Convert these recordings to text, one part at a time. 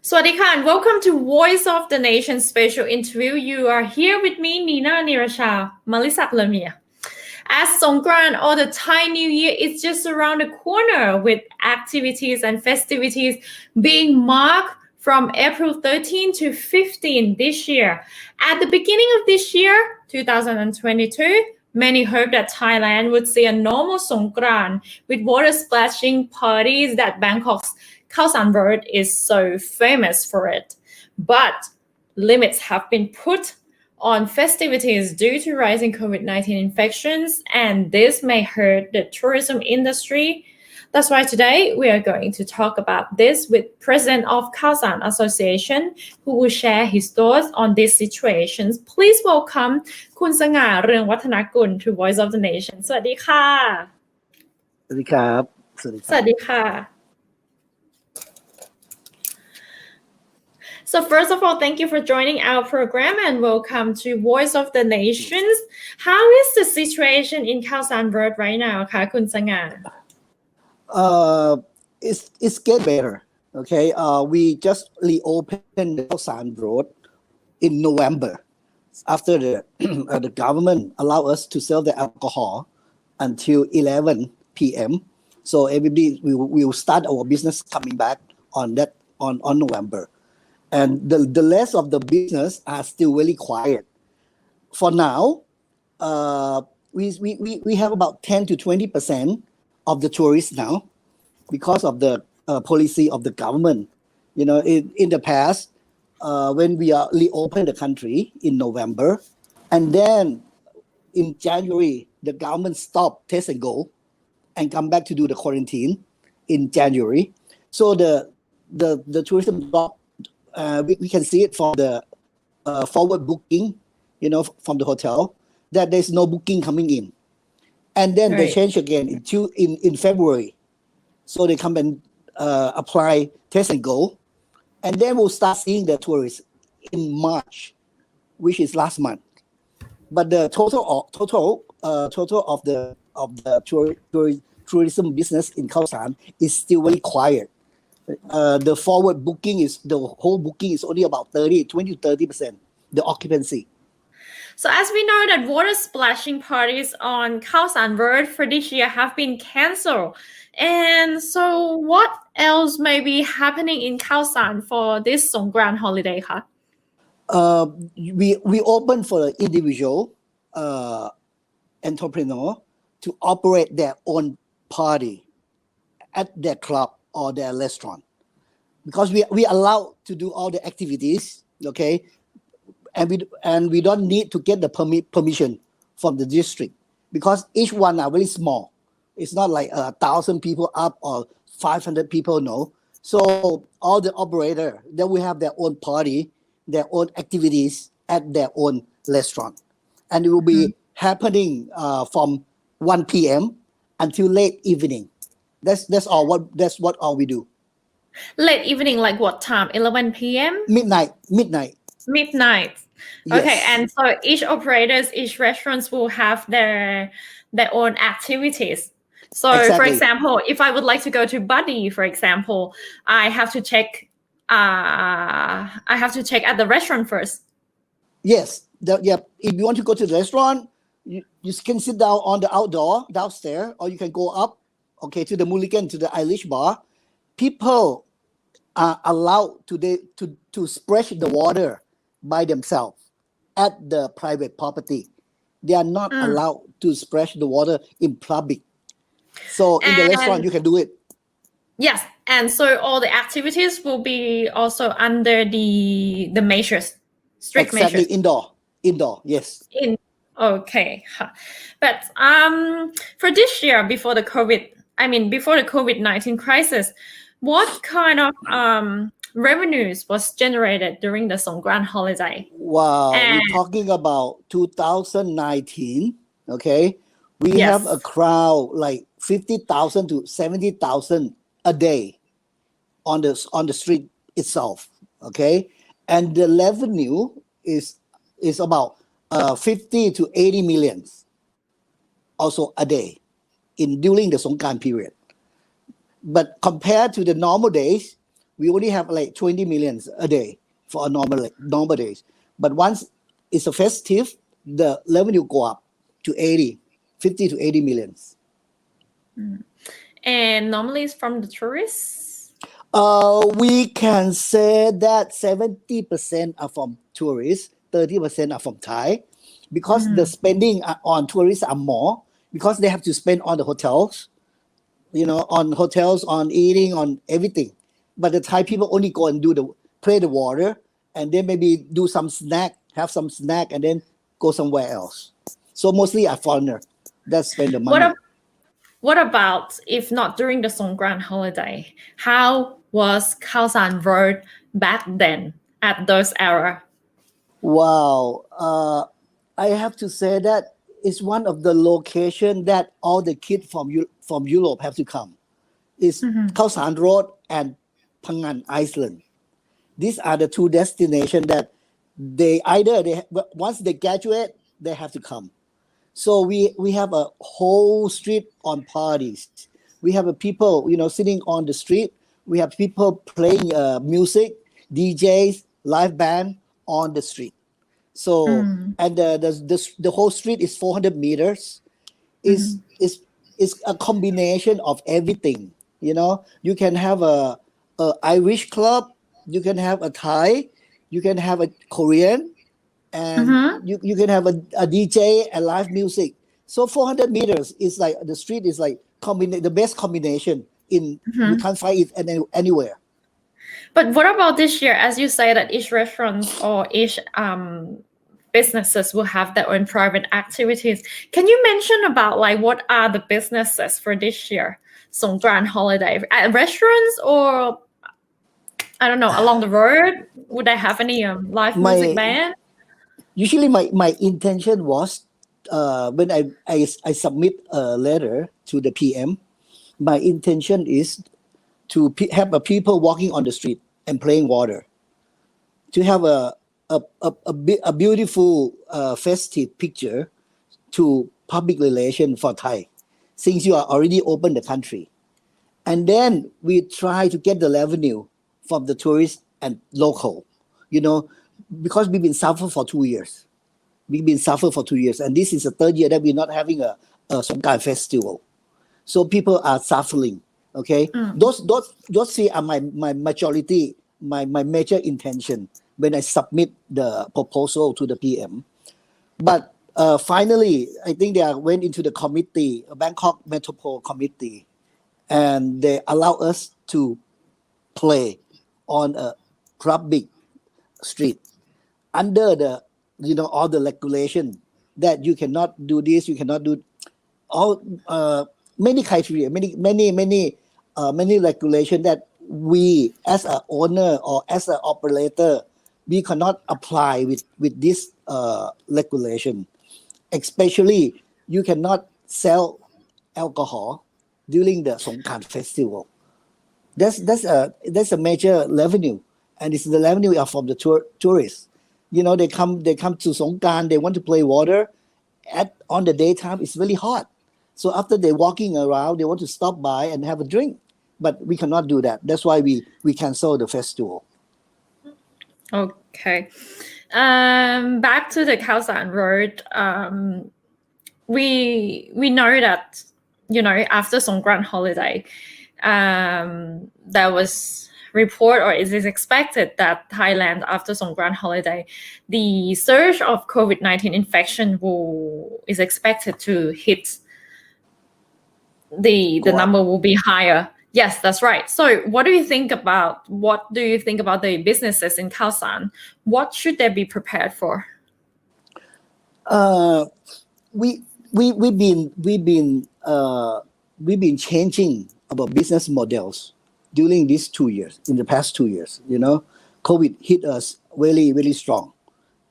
Swadika and welcome to Voice of the Nation special interview. You are here with me, Nina Nirasha, Malisak Lamia. As Songkran or the Thai New Year is just around the corner with activities and festivities being marked from April 13 to 15 this year. At the beginning of this year, 2022, many hoped that Thailand would see a normal Songkran with water splashing parties that Bangkok's Khao San Road is so famous for it. But limits have been put on festivities due to rising COVID-19 infections, and this may hurt the tourism industry. That's why today we are going to talk about this with President of Khao San Association, who will share his thoughts on these situations. Please welcome คุณสง่า Rueangwattanakul to Voice of the Nation. สวัสดีค่ะ สวัสดีครับ สวัสดีค่ะ So first of all, thank you for joining our program and welcome to Voice of the Nations. How is the situation in Khao San Road right now, คะ คุณสง่า It's get better. Okay. We just reopened the Khao San Road in November after the government allowed us to sell the alcohol until 11 p.m. So everybody will start our business coming back on November. And the rest of the business are still really quiet. For now, we have about 10 to 20% of the tourists now because of the policy of the government. You know, in the past, when we reopened the country in November, and then in January, the government stopped test and go and come back to do the quarantine in January. So the tourism dropped. We can see it from the forward booking, you know, from the hotel, that there's no booking coming in. And then they change again in February. So they come and apply test and go. And then we'll start seeing the tourists in March, which is last month. But the total of the tourism business in Khao San is still very quiet. The forward booking the whole booking is only about 20 to 30%, the occupancy. So as we know that water splashing parties on Khao San Road for this year have been cancelled. And so what else may be happening in Khao San for this Songkran holiday, huh? We open for the individual entrepreneur to operate their own party at their club or their restaurant, because we allow to do all the activities, okay, and we don't need to get the permission from the district, because each one are very small. It's not like 1,000 people up or 500 people, no. So all the operator, they will have their own party, their own activities at their own restaurant, and it will be happening from 1 p.m. until late evening. That's what all we do. Late evening, like what time? 11 p.m. Midnight. Yes. Okay, and so each restaurants will have their own activities. So exactly. For example, if I would like to go to Buddy, for example, I have to check at the restaurant first. Yes. If you want to go to the restaurant, you can sit down on the outdoor downstairs, or you can go up, okay, to the Mulligan, to the Irish bar. People are allowed to splash the water by themselves at the private property. They are not allowed to splash the water in public. So in the restaurant, you can do it. Yes, and so all the activities will be also under the measures, strict measures. Exactly, indoor, yes. Okay, but for this year, before the COVID-19 crisis, what kind of revenues was generated during the Songkran holiday? Wow, we're talking about 2019. Okay, we have a crowd like 50,000 to 70,000 a day on the street itself. Okay, and the revenue is about 50 to 80 million also a day during the Songkran period. But compared to the normal days, we only have like 20 millions a day for a normal days. But once it's a festive, the revenue go up to 50 to 80 millions. And normally it's from the tourists? We can say that 70% are from tourists, 30% are from Thai, because the spending on tourists are more, because they have to spend on the hotels, on hotels, on eating, on everything. But the Thai people only go and play the water, and then maybe do some snack, have some snack, and then go somewhere else. So mostly a foreigner that spend the money. What about if not during the Songkran holiday? How was Khao San Road back then at those era? Wow. I have to say that it's one of the location that all the kids from Europe have to come. It's Khao San Road and Phangan Iceland. These are the two destinations that once they graduate, they have to come. So we have a whole street on parties. We have people, sitting on the street. We have people playing music, DJs, live band on the street. So and the whole street is 400 meters. Is a combination of everything. You can have a Irish club, you can have a Thai, you can have a Korean, and you can have a DJ and live music. So 400 meters is like the street is like the best combination you can't find it anywhere. But what about this year? As you say that each restaurant or each businesses will have their own private activities. Can you mention about like what are the businesses for this year Songkran holiday? At restaurants or I don't know, along the road? Would they have any live music band? Usually my intention was when I submit a letter to the PM, my intention is to have people walking on the street and playing water, to have a beautiful festive picture to public relation for Thai, since you are already open the country. And then we try to get the revenue from the tourists and local, because we've been suffering for 2 years. We've been suffering for 2 years. And this is the third year that we're not having a Songkran festival. So people are suffering, okay? Those three are my majority, my major intention when I submit the proposal to the PM. But finally, I think they went into the committee, Bangkok Metropole Committee, and they allow us to play on a public street under the, all the regulation that you cannot do this, you cannot do all many criteria, many regulation that we as an owner or as an operator, we cannot apply with this regulation. Especially, you cannot sell alcohol during the Songkran festival. That's a major revenue, and it's the revenue from the tourists. They come to Songkran, they want to play water. On the daytime, it's really hot. So after they're walking around, they want to stop by and have a drink. But we cannot do that. That's why we cancel the festival. Okay. Back to the Khao San Road. We know that, after Songkran holiday, there was report or it is expected that Thailand after Songkran holiday, the surge of COVID-19 infection is expected to hit the number will be higher. Yes, that's right. So what do you think about the businesses in Khao San? What should they be prepared for? We've been changing our business models during these 2 years, in the past 2 years. COVID hit us really, really strong.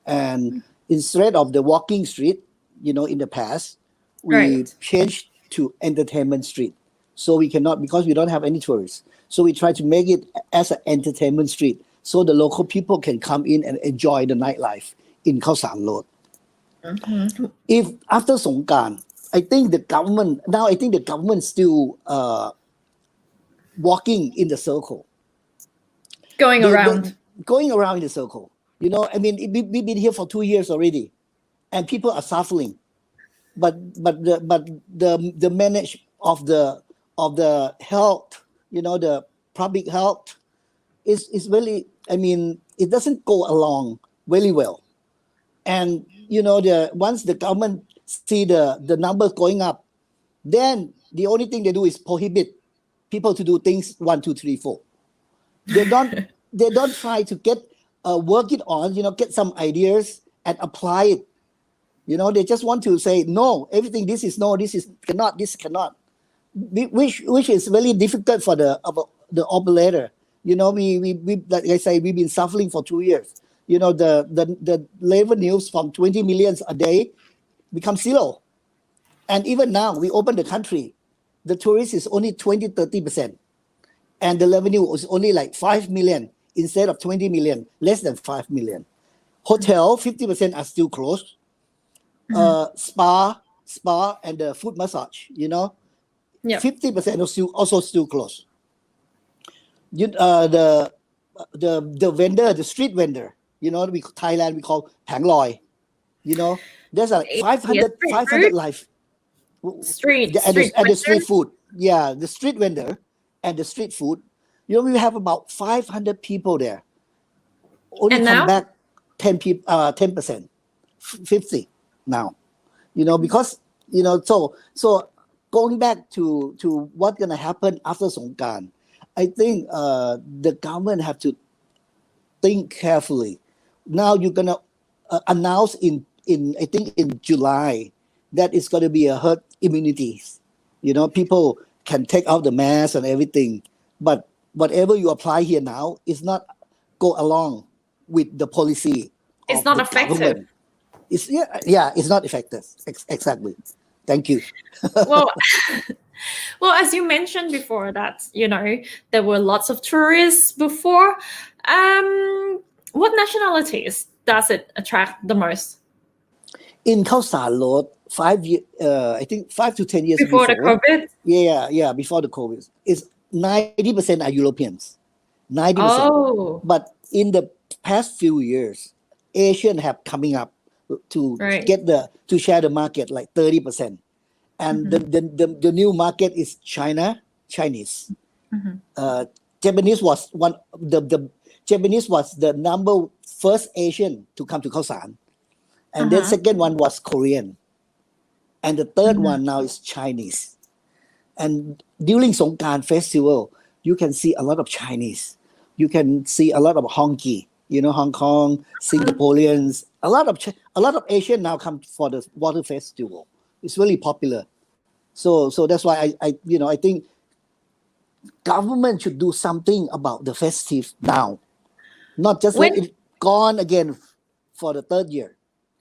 And instead of the walking street, in the past, we changed to entertainment street. So we cannot, because we don't have any tourists. So we try to make it as an entertainment street so the local people can come in and enjoy the nightlife in Khao San Road. If after Songkran, I think the government still walking in the circle. Going around. Going around in a circle. You know, I mean, we've been here for 2 years already, and people are suffering. But the manage of the health, you know, the public health is really, I mean, it doesn't go along very well. And you know, once the government see the numbers going up, then the only thing they do is prohibit people to do things 1, 2, 3, 4. They don't try to work it on, you know, get some ideas and apply it. You know, they just want to say no, everything. This is no, this cannot, which is very difficult for the operator. You know, we like I say, we've been suffering for 2 years. You know, the revenues from 20 million a day become zero. And even now, we open the country, the tourist is only 20-30%. And the revenue is only like 5 million instead of 20 million, less than 5 million. Hotel, 50% are still closed. Spa and the foot massage, you know, 50% are also still closed. The vendor, the street vendor, you know, Thailand we call Pang Loi, you know, there's like 500 life. Street the street food. Yeah, the street vendor and the street food. You know, we have about 500 people there. Only and come now? back 10%, 50 now. You know, because, you know, so going back to what's gonna happen after Songkran, I think the government have to think carefully. Now you're gonna announce in I think in July that it's gonna be a herd immunity. You know, people can take out the mask and everything, but whatever you apply here now is not go along with the policy. It's not effective. Government. It's not effective. Exactly. Thank you. Well, as you mentioned before, that you know there were lots of tourists before. What nationalities does it attract the most? In Khao San Road, 5 years, I think 5 to 10 years Before the COVID. Yeah, before the COVID, is 90% are Europeans. 90%. Oh. But in the past few years, Asian have coming up to to share the market like 30%. And the new market is Chinese. Japanese was the Japanese was the first Asian to come to Khao San. And then second one was Korean. And the third one now is Chinese. And during Songkran festival, you can see a lot of Chinese. You can see a lot of Honky, you know, Hong Kong, Singaporeans. A lot of Asian now come for the water festival. It's really popular. So that's why I think government should do something about the festive now, not just let it gone again for the third year.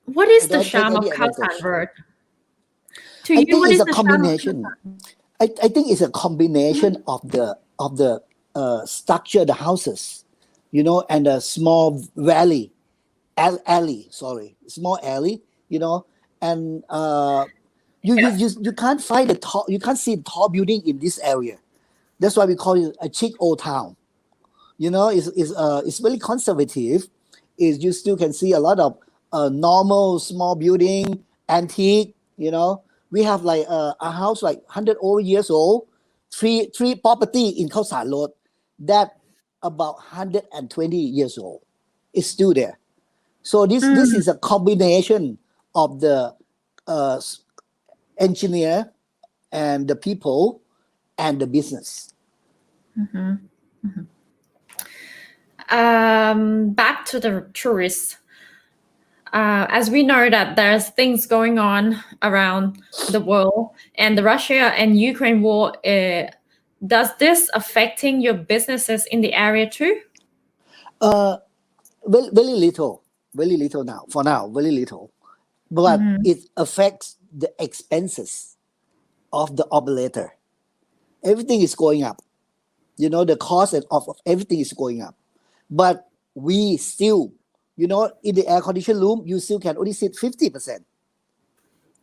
What is the charm of Khao San Road? To I you, think what it's is a the combination. I think it's a combination of the structure, the houses, you know, and a small alley, small alley, you know, and you can't find you can't see the tall building in this area. That's why we call it a chic old town. You know, it's very conservative. You still can see a lot of normal small building, antique. You know, we have like a house like 100 over years old, three property in Khao San Road that about 120 years old. It's still there. So this is a combination of the engineer and the people and the business. Back to the tourists. As we know that there's things going on around the world, and the Russia and Ukraine war, does this affecting your businesses in the area too? Very little now. For now, very little, but it affects the expenses of the operator. Everything is going up. You know, the cost of everything is going up. But we still, you know, in the air conditioned room, you still can only sit 50%.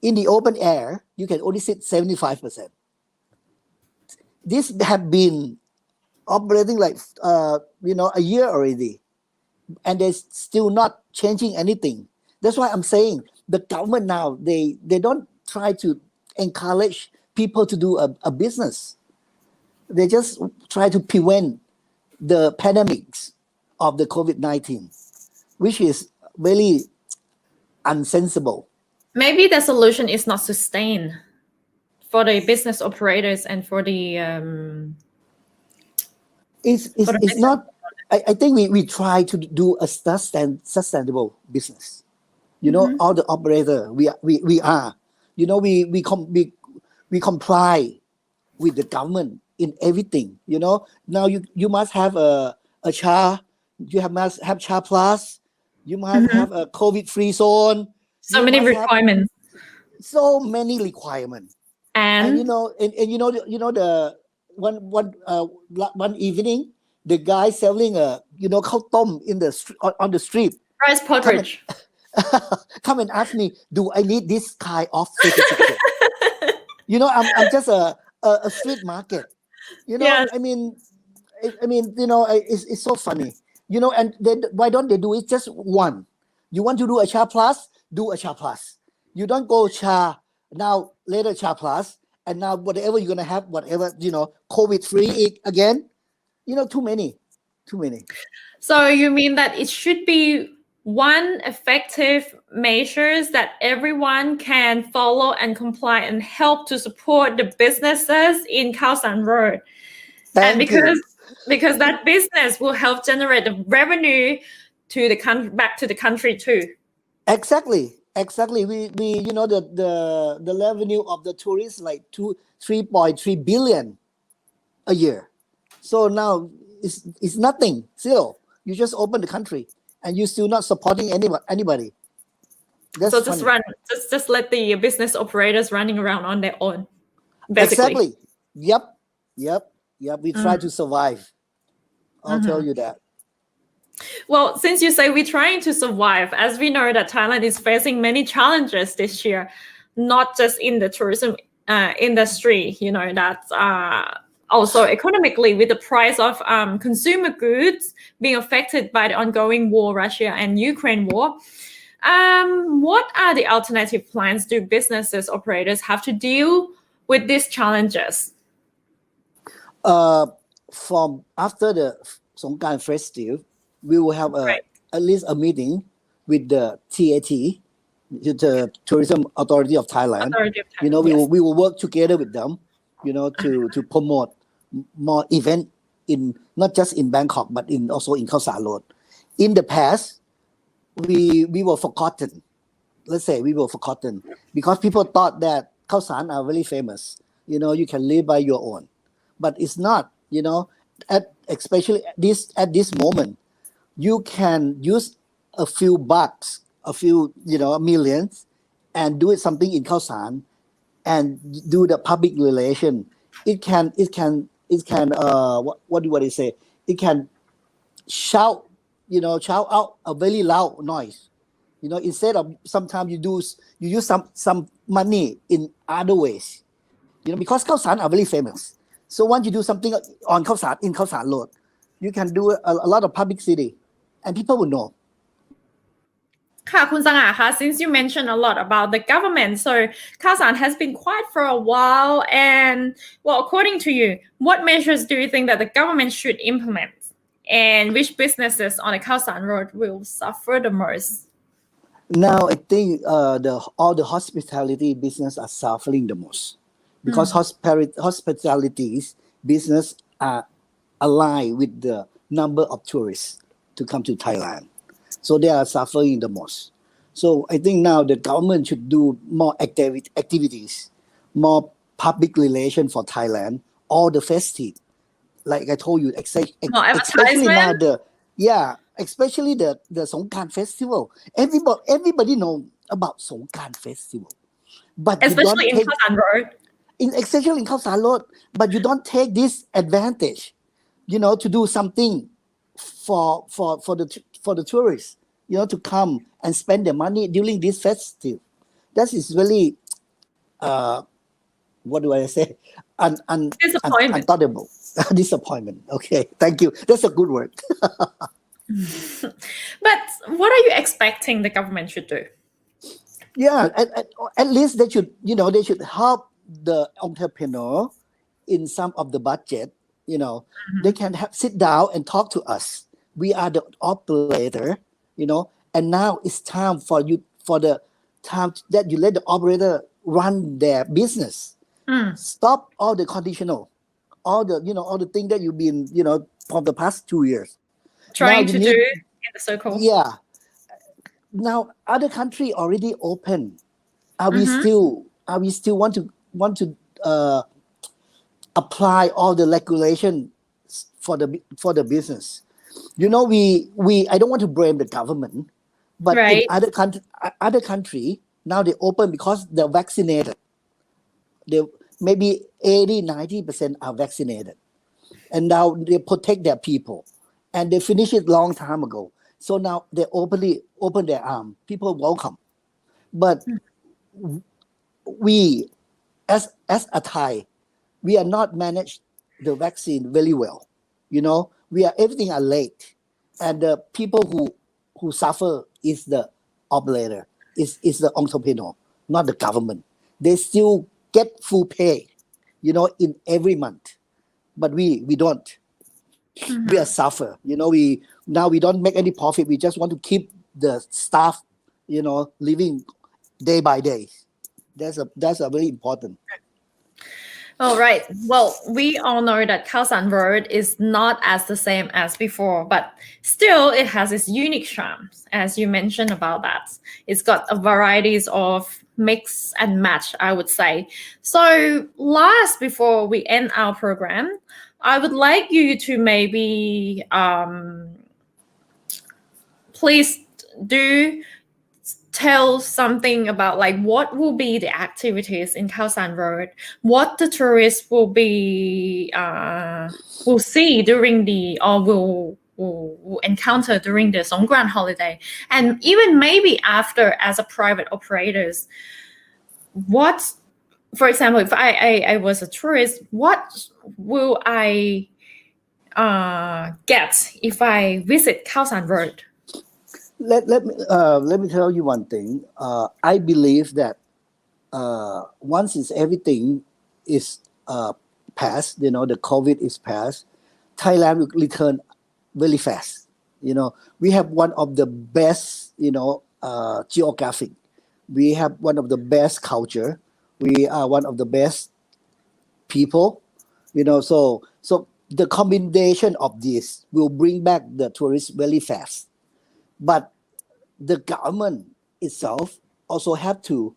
In the open air, you can only sit 75%. This have been operating like a year already, and they're still not changing anything. That's why I'm saying the government now they don't try to encourage people to do a business. They just try to prevent the pandemics of the COVID-19, which is really unsensible. Maybe the solution is not sustained for the business operators and for the It's not. I think we try to do a sustainable business. All the operator we are. We comply with the government in everything. Now you must have a CHA. Must have CHA plus. You must have a COVID-free zone. So many requirements. So many requirements. And the one evening, the guy selling khao tom on the street. Rice pottage. Come and ask me, do I need this kind of certificate? I'm just a street market. Yes. I mean, it's so funny. And then why don't they do it just one? You want to do a CHA plus, do a CHA plus. You don't go CHA now, later CHA plus, and now whatever you're gonna have, whatever COVID free again. Too many. So you mean that it should be one effective measures that everyone can follow and comply and help to support the businesses in Khao San Road. Thank you. Because that business will help generate the revenue to the back to the country too. Exactly. We the revenue of the tourists like 3.3 billion a year. So now it's nothing. Still, you just open the country and you're still not supporting anybody. That's so funny. just let the business operators running around on their own. Basically. Exactly. Yep. We try to survive. I'll tell you that. Well, since you say we're trying to survive, as we know that Thailand is facing many challenges this year, not just in the tourism industry, that's also economically with the price of consumer goods being affected by the ongoing war, Russia and Ukraine war. What are the alternative plans do businesses operators have to deal with these challenges? From after the Songkran festival, we will have at least a meeting with the TAT, the Tourism Authority of Thailand. We will work together with them, to promote more event in not just in Bangkok but also in Khao San Road. In the past, we were forgotten. Let's say we were forgotten because people thought that Khao San are very famous. You can live by your own, but it's not. Especially at this moment, you can use a few bucks, a few millions, and do it something in Khao San, and do the public relation. It can what do they say? It can shout out a very loud noise. Instead of sometimes you use some money in other ways. Because Khao San are very famous. So once you do something on Khao San in Khao San Road, you can do a lot of publicity, and people will know. ค่ะคุณสง่าคะ since you mentioned a lot about the government, so Khao San has been quiet for a while, and well, according to you, what measures do you think that the government should implement, and which businesses on the Khao San Road will suffer the most? Now I think all the hospitality business are suffering the most because hospitality business are aligned with the number of tourists to come to Thailand. So they are suffering the most. So I think now the government should do more activities, more public relation for Thailand, all the festive. Like I told you, especially now especially the Songkran festival. Everybody know about Songkran festival. But especially in Khao San Road. Especially in Khao San Road. But you don't take this advantage, to do something for the tourists, to come and spend their money during this festival. That is really, what do I say? Unthoughtable. Disappointment. Okay, thank you. That's a good word. But what are you expecting the government should do? Yeah, at least they should, they should help the entrepreneur in some of the budget. They can sit down and talk to us. We are the operator, and now it's time for the time that you let the operator run their business. Stop all the conditional, all the thing that you've been, for the past 2 years. Trying to do in the circle. Yeah. Now other country already open. Are we still want to apply all the regulation for the business? We I don't want to blame the government, but in other country now they open because they're vaccinated. They maybe 80-90% are vaccinated, and now they protect their people, and they finished it long time ago. So now they openly open their arm. People welcome, but we, as a Thai, we are not managed the vaccine very well. We are everything are late, and the people who suffer is the operator, is the entrepreneur, not the government. They still get full pay, in every month, but we don't. We are suffer. We don't make any profit. We just want to keep the staff, living day by day. That's a very important. All right. Well, we all know that Khao San Road is not as the same as before, but still it has its unique charms, as you mentioned about that. It's got a varieties of mix and match, I would say. So before we end our program, I would like you to maybe please do tell something about like what will be the activities in Khao San Road, what the tourists will be will see during will encounter during the Songkran holiday, and even maybe after as a private operators. What, for example, if I was a tourist, what will I get if I visit Khao San Road? Let me tell you one thing. I believe that once everything is passed, the COVID is passed, Thailand will return very fast. We have one of the best, geographic. We have one of the best culture. We are one of the best people. So the combination of this will bring back the tourists very fast. But the government itself also have to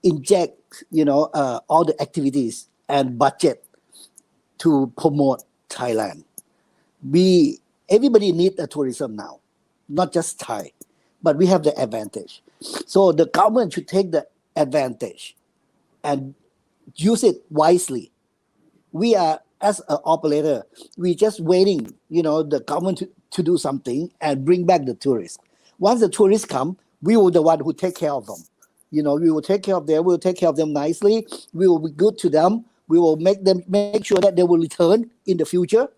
inject, all the activities and budget to promote Thailand. Everybody need a tourism now, not just Thai, but we have the advantage. So the government should take the advantage and use it wisely. We are, as an operator, we just waiting, the government to do something and bring back the tourists. Once the tourists come, we will be the one who take care of them. We will take care of them. We will take care of them nicely. We will be good to them. We will make sure that they will return in the future.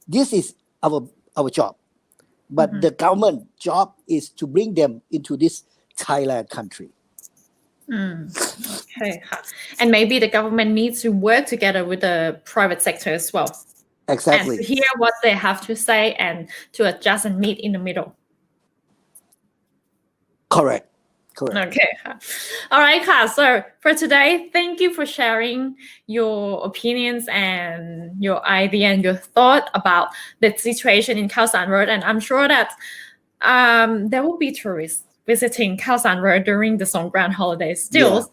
This is our job. But the government job is to bring them into this Thailand country. Okay. And maybe the government needs to work together with the private sector as well. Exactly. And to hear what they have to say and to adjust and meet in the middle. Correct. Okay. All right, Ka. So for today, thank you for sharing your opinions and your idea and your thought about the situation in Khao San Road. And I'm sure that there will be tourists visiting Khao San Road during the Songkran holidays still.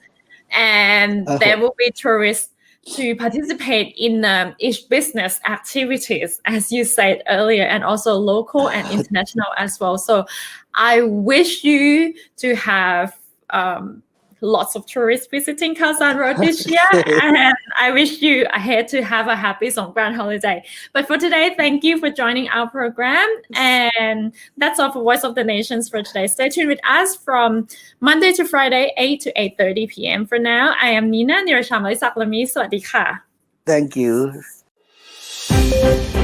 Yeah. And there will be tourists to participate in each business activities, as you said earlier, and also local and international as well. So I wish you to have lots of tourists visiting Khao San Road this year, and I wish you ahead to have a happy Songkran holiday. But for today, thank you for joining our program, and that's all for Voice of the Nations for today. Stay tuned with us from Monday to Friday, 8 to 8:30 p.m. For now, I am Nina Nirashamali Saklami. Sawasdee ka. Thank you. you.